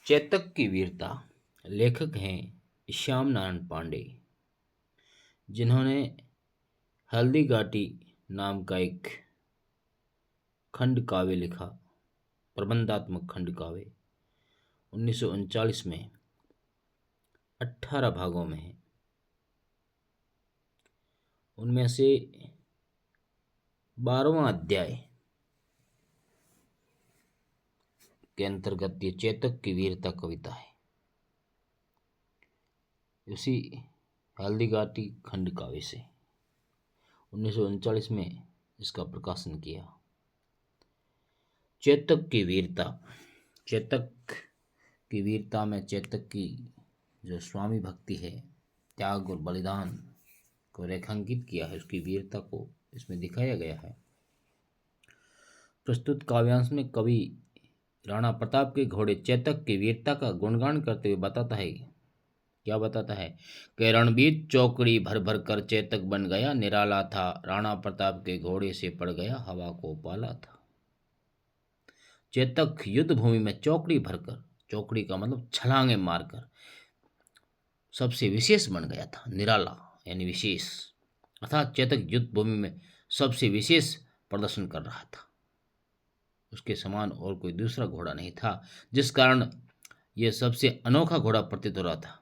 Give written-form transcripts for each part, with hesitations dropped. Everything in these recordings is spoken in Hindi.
चेतक की वीरता। लेखक हैं श्याम नारायण पांडे, जिन्होंने हल्दी घाटी नाम का एक खंड काव्य लिखा। प्रबंधात्मक खंड काव्य 1939 में 18 भागों में है। उनमें से 12वां अध्याय के अंतर्गत ये चेतक की वीरता कविता है। उसी हल्दी घाटी खंड काव्य से 1939 में इसका प्रकाशन किया। चेतक की वीरता। चेतक की वीरता में चेतक की जो स्वामी भक्ति है, त्याग और बलिदान को रेखांकित किया है, उसकी वीरता को इसमें दिखाया गया है। प्रस्तुत काव्यांश में कवि राणा प्रताप के घोड़े चेतक की वीरता का गुणगान करते हुए बताता है, क्या बताता है कि रणबीर चौकड़ी भर भर कर चेतक बन गया, निराला था, राणा प्रताप के घोड़े से पड़ गया, हवा को पाला था। चेतक युद्ध भूमि में चौकड़ी भरकर, चौकड़ी का मतलब छलांगे मारकर, सबसे विशेष बन गया था। निराला यानी विशेष, अर्थात चेतक युद्ध भूमि में सबसे विशेष प्रदर्शन कर रहा था। उसके समान और कोई दूसरा घोड़ा नहीं था, जिस कारण यह सबसे अनोखा घोड़ा प्रतीत हो रहा था।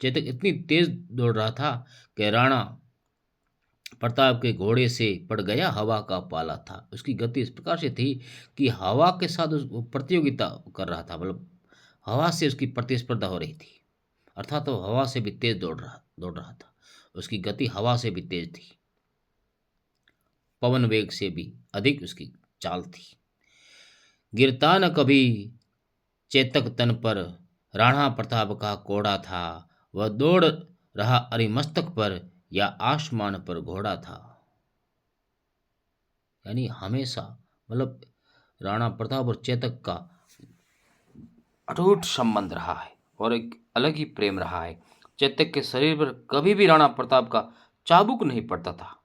चेतक इतनी तेज दौड़ रहा था कि राणा प्रताप के घोड़े से पड़ गया, हवा का पाला था। उसकी गति इस प्रकार से थी कि हवा के साथ उस प्रतियोगिता कर रहा था, मतलब हवा से उसकी प्रतिस्पर्धा हो रही थी, अर्थात वो हवा से भी तेज दौड़ रहा था। उसकी गति हवा से भी तेज थी, पवन वेग से भी अधिक उसकी चाल थी। गिरता न कभी चेतक तन पर, राणा प्रताप का कोड़ा था, वह दौड़ रहा अरिमस्तक पर, या आसमान पर घोड़ा था। यानी हमेशा, मतलब राणा प्रताप और चेतक का अटूट संबंध रहा है और एक अलग ही प्रेम रहा है। चेतक के शरीर पर कभी भी राणा प्रताप का चाबुक नहीं पड़ता था।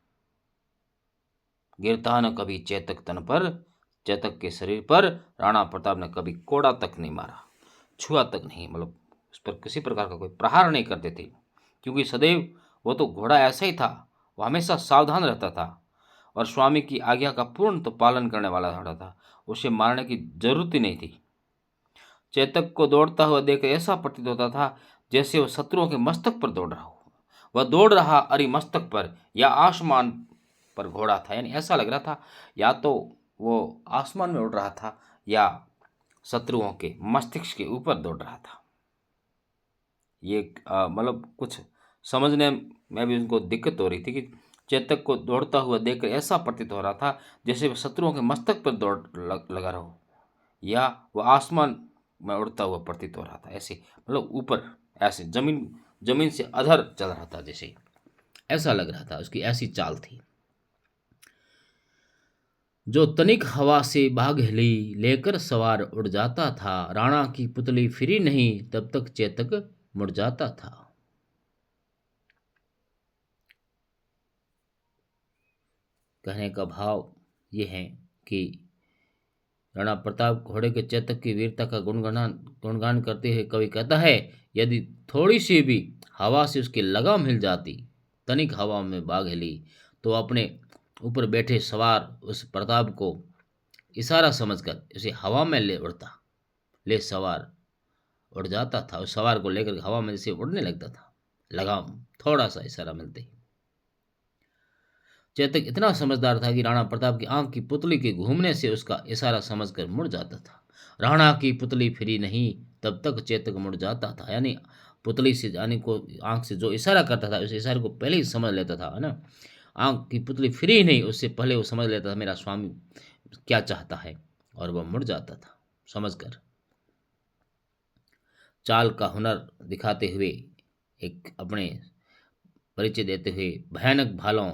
गिरता न कभी चेतक तन पर, चेतक के शरीर पर राणा प्रताप ने कभी कोड़ा तक नहीं मारा, छुआ तक नहीं, मतलब उस पर किसी प्रकार का कोई प्रहार नहीं करते थे, क्योंकि सदैव वो तो घोड़ा ऐसा ही था, वो हमेशा सावधान रहता था और स्वामी की आज्ञा का पूर्ण तो पालन करने वाला घोड़ा था। उसे मारने की जरूरत ही नहीं थी। चेतक को दौड़ता हुआ देख ऐसा प्रतीत होता था जैसे वह शत्रुओं के मस्तक पर दौड़ रहा हो। वह दौड़ रहा अरिमस्तक पर या आसमान पर घोड़ा था, यानी ऐसा लग रहा था या तो वो आसमान में उड़ रहा था या शत्रुओं के मस्तिष्क के ऊपर दौड़ रहा था। ये मतलब कुछ समझने में भी उनको दिक्कत हो रही थी कि चेतक को दौड़ता हुआ देखकर ऐसा प्रतीत हो रहा था जैसे वह शत्रुओं के मस्तक पर दौड़ लगा रहा हो या वह आसमान में उड़ता हुआ प्रतीत हो रहा था। ऐसे मतलब ऊपर ऐसे जमीन से अधर चल रहा था, जैसे ऐसा लग रहा था, उसकी ऐसी चाल थी। जो तनिक हवा से बाग हिली, लेकर सवार उड़ जाता था, राणा की पुतली फिरी नहीं, तब तक चेतक मुड़ जाता था। कहने का भाव ये है कि राणा प्रताप घोड़े के चेतक की वीरता का गुणगान करते हुए कवि कहता है, यदि थोड़ी सी भी हवा से उसकी लगाम हिल जाती, तनिक हवा में बाग हिली, तो अपने ऊपर बैठे सवार उस प्रताप को इशारा समझकर इसे हवा में ले सवार उड़ जाता था। उस सवार को लेकर हवा में जैसे उड़ने लगता था, लगाम थोड़ा सा इशारा मिलते ही। चेतक इतना समझदार था कि राणा प्रताप की आंख की पुतली के घूमने से उसका इशारा समझकर मुड़ जाता था। राणा की पुतली फिरी नहीं, तब तक चेतक मुड़ जाता था। यानी पुतली से, यानी को आंख से जो इशारा करता था, उस इशारे को पहले ही समझ लेता था, है ना। आंख की पुतली फिरी नहीं, उससे पहले वो समझ लेता था मेरा स्वामी क्या चाहता है, और वह मुड़ जाता था समझकर। चाल का हुनर दिखाते हुए, एक अपने परिचय देते हुए, भयानक भालों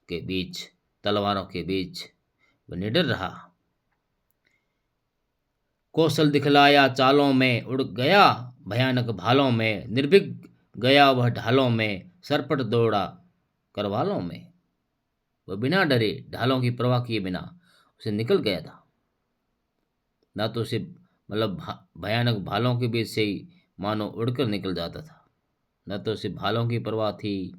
के बीच, तलवारों के बीच वह निडर रहा। कौशल दिखलाया चालों में, उड़ गया भयानक भालों में, निर्भीक गया वह ढालों में, सरपट दौड़ा करवालों में। वह बिना डरे, ढालों की परवाह किए बिना उसे निकल गया था। ना तो उसे मतलब भयानक भालों के बीच से ही मानो उड़कर निकल जाता था। न तो सिर्फ भालों की परवाह थी,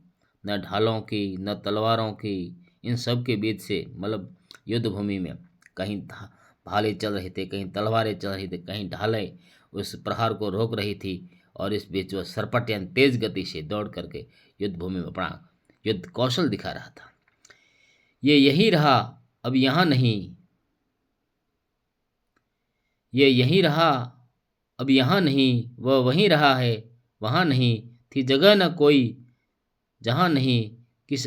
न ढालों की, न तलवारों की। इन सब के बीच से मतलब युद्ध भूमि में कहीं भाले चल रहे थे, कहीं तलवारें चल रही थी, कहीं ढालें उस प्रहार को रोक रही थी। और इस बीच वह सरपट यानी तेज गति से दौड़ करके युद्ध भूमि में अपना युद्ध कौशल दिखा रहा था। ये यही रहा अब यहाँ नहीं, ये यहीं रहा अब यहाँ नहीं, वह वहीं रहा है वहाँ नहीं, थी जगह न कोई जहाँ नहीं, किस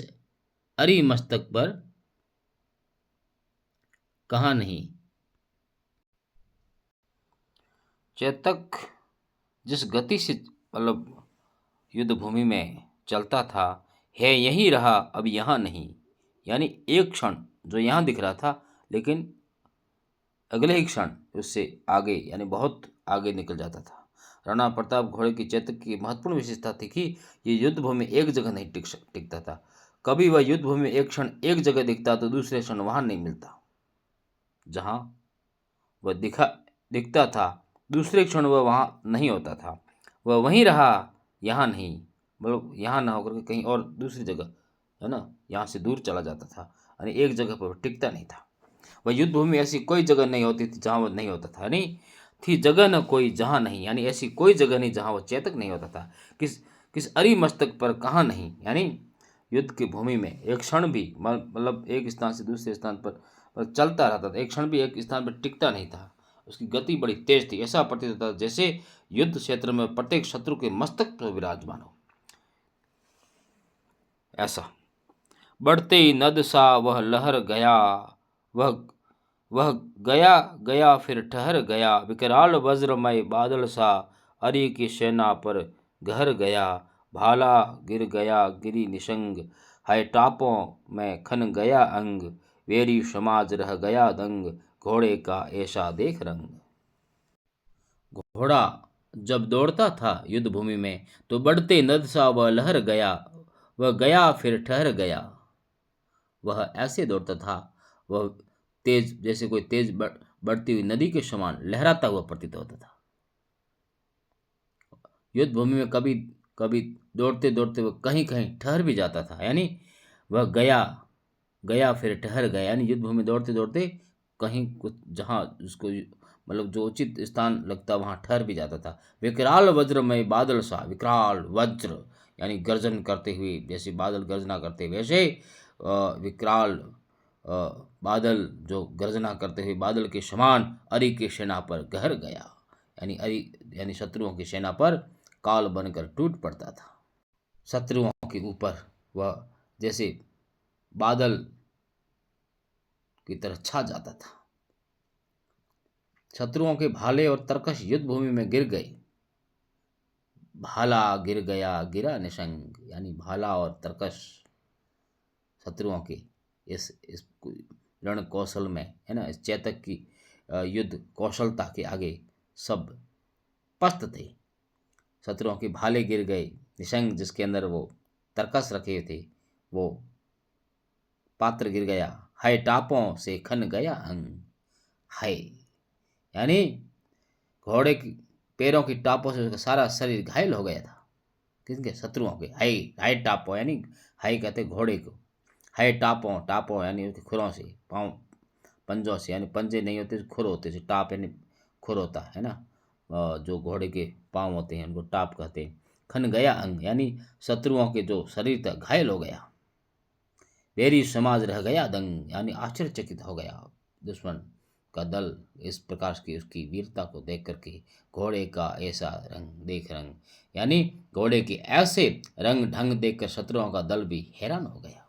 अरी मस्तक पर कहाँ नहीं। चेतक जिस गति से मतलब युद्ध भूमि में चलता था, है यहीं रहा अब यहाँ नहीं, यानी एक क्षण जो यहाँ दिख रहा था, लेकिन अगले ही क्षण उससे आगे यानी बहुत आगे निकल जाता था। राणा प्रताप घोड़े की चेतक की महत्वपूर्ण विशेषता थी कि ये युद्ध भूमि में एक जगह नहीं टिकता था। कभी वह युद्ध भूमि में एक क्षण एक जगह दिखता तो दूसरे क्षण वहां नहीं मिलता। जहां वह दिखता था दूसरे क्षण वह वहां नहीं होता था। वह वहीं रहा, यहाँ नहीं, मतलब यहाँ ना होकर के कहीं और दूसरी जगह, है ना, यहाँ से दूर चला जाता था, यानी एक जगह पर टिकता नहीं था। वह युद्ध भूमि में ऐसी कोई जगह नहीं होती थी जहां वह नहीं होता था, यानी थी जगह न कोई जहां नहीं, यानी ऐसी कोई जगह नहीं जहां वह चेतक नहीं होता था। किस किस अरी मस्तक पर कहाँ नहीं, यानी युद्ध की भूमि में एक क्षण भी मतलब एक स्थान से दूसरे स्थान पर चलता रहता था, एक क्षण भी एक स्थान पर टिकता नहीं था। उसकी गति बड़ी तेज थी, ऐसा प्रतीत होता था जैसे युद्ध क्षेत्र में प्रत्येक शत्रु के मस्तक पर विराजमान हो। ऐसा बढ़ते ही नद सा वह लहर गया, वह वह गया गया फिर ठहर गया, विकराल वज्रमय बादल सा अरि की सेना पर गहर गया। भाला गिर गया गिरी निशंग, हाय टापों में खन गया अंग, वेरी समाज रह गया दंग, घोड़े का ऐसा देख रंग। घोड़ा जब दौड़ता था युद्ध भूमि में तो बढ़ते नद सा वह लहर गया, वह गया फिर ठहर गया। वह ऐसे दौड़ता था, वह तेज जैसे कोई तेज बढ़ती हुई नदी के समान लहराता हुआ प्रतीत होता था। युद्ध भूमि में कभी कभी दौड़ते दौड़ते वह कहीं कहीं ठहर भी जाता था, यानी वह गया गया फिर ठहर गया, यानी युद्ध भूमि में दौड़ते दौड़ते कहीं कुछ जहाँ उसको मतलब जो उचित स्थान लगता वहां ठहर भी जाता था। विकराल वज्रमय बादल सा, विकराल वज्र यानी गर्जन करते हुए, जैसे बादल गर्जना करते हुए वैसे विकराल बादल जो गर्जना करते हुए बादल के समान अरि की सेना पर गहर गया, यानी अरि यानी शत्रुओं की सेना पर काल बनकर टूट पड़ता था। शत्रुओं के ऊपर वह जैसे बादल की तरह छा जाता था। शत्रुओं के भाले और तरकश युद्ध भूमि में गिर गए। भाला गिर गया गिरा निशंग, यानी भाला और तरकश शत्रुओं के इस रण कौशल में, है ना, इस चेतक की युद्ध कौशलता के आगे सब पस्त थे। शत्रुओं के भाले गिर गए, निशंग जिसके अंदर वो तरकस रखे थे वो पात्र गिर गया। हाय टापों से खन गया अंग, हाय यानी घोड़े की पैरों की टापों से उसका सारा शरीर घायल हो गया था। किसके? शत्रुओं के। हाय हाय टापों यानी हाय कहते घोड़े को, हाय टापों टापों यानी उसके खुरों से, पाँव पंजों से, यानी पंजे नहीं होते खुर होते थे, टाप यानी खुर होता है ना, जो घोड़े के पाँव होते हैं उनको टाप कहते हैं। खन गया अंग यानी शत्रुओं के जो शरीर था घायल हो गया। वेरी समाज रह गया दंग यानी आश्चर्यचकित हो गया दुश्मन का दल इस प्रकार की उसकी वीरता को देख करके। घोड़े का ऐसा रंग यानी घोड़े के ऐसे रंग ढंग देखकर शत्रुओं का दल भी हैरान हो गया।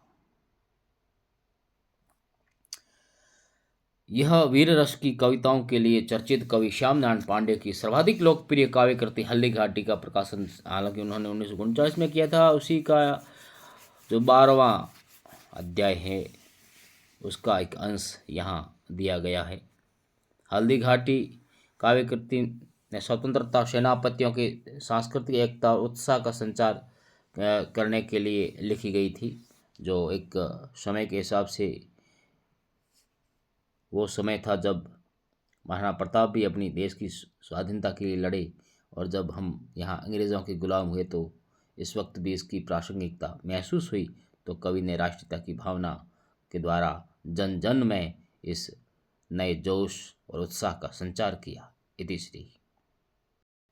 यह वीर रस की कविताओं के लिए चर्चित कवि श्याम नारायण पांडे की सर्वाधिक लोकप्रिय काव्य कृति हल्दी घाटी का प्रकाशन हालांकि उन्होंने 1949 में किया था। उसी का जो 12वां अध्याय है उसका एक अंश यहाँ दिया गया है। हल्दी घाटी काव्य कृति ने स्वतंत्रता सेनापतियों की सांस्कृतिक एकता और उत्साह का संचार करने के लिए लिखी गई थी, जो एक समय के हिसाब से वो समय था जब महाराणा प्रताप भी अपनी देश की स्वाधीनता के लिए लड़े, और जब हम यहाँ अंग्रेज़ों के गुलाम हुए तो इस वक्त भी इसकी प्रासंगिकता महसूस हुई। तो कवि ने राष्ट्रीयता की भावना के द्वारा जन जन में इस नए जोश और उत्साह का संचार किया। इति श्री।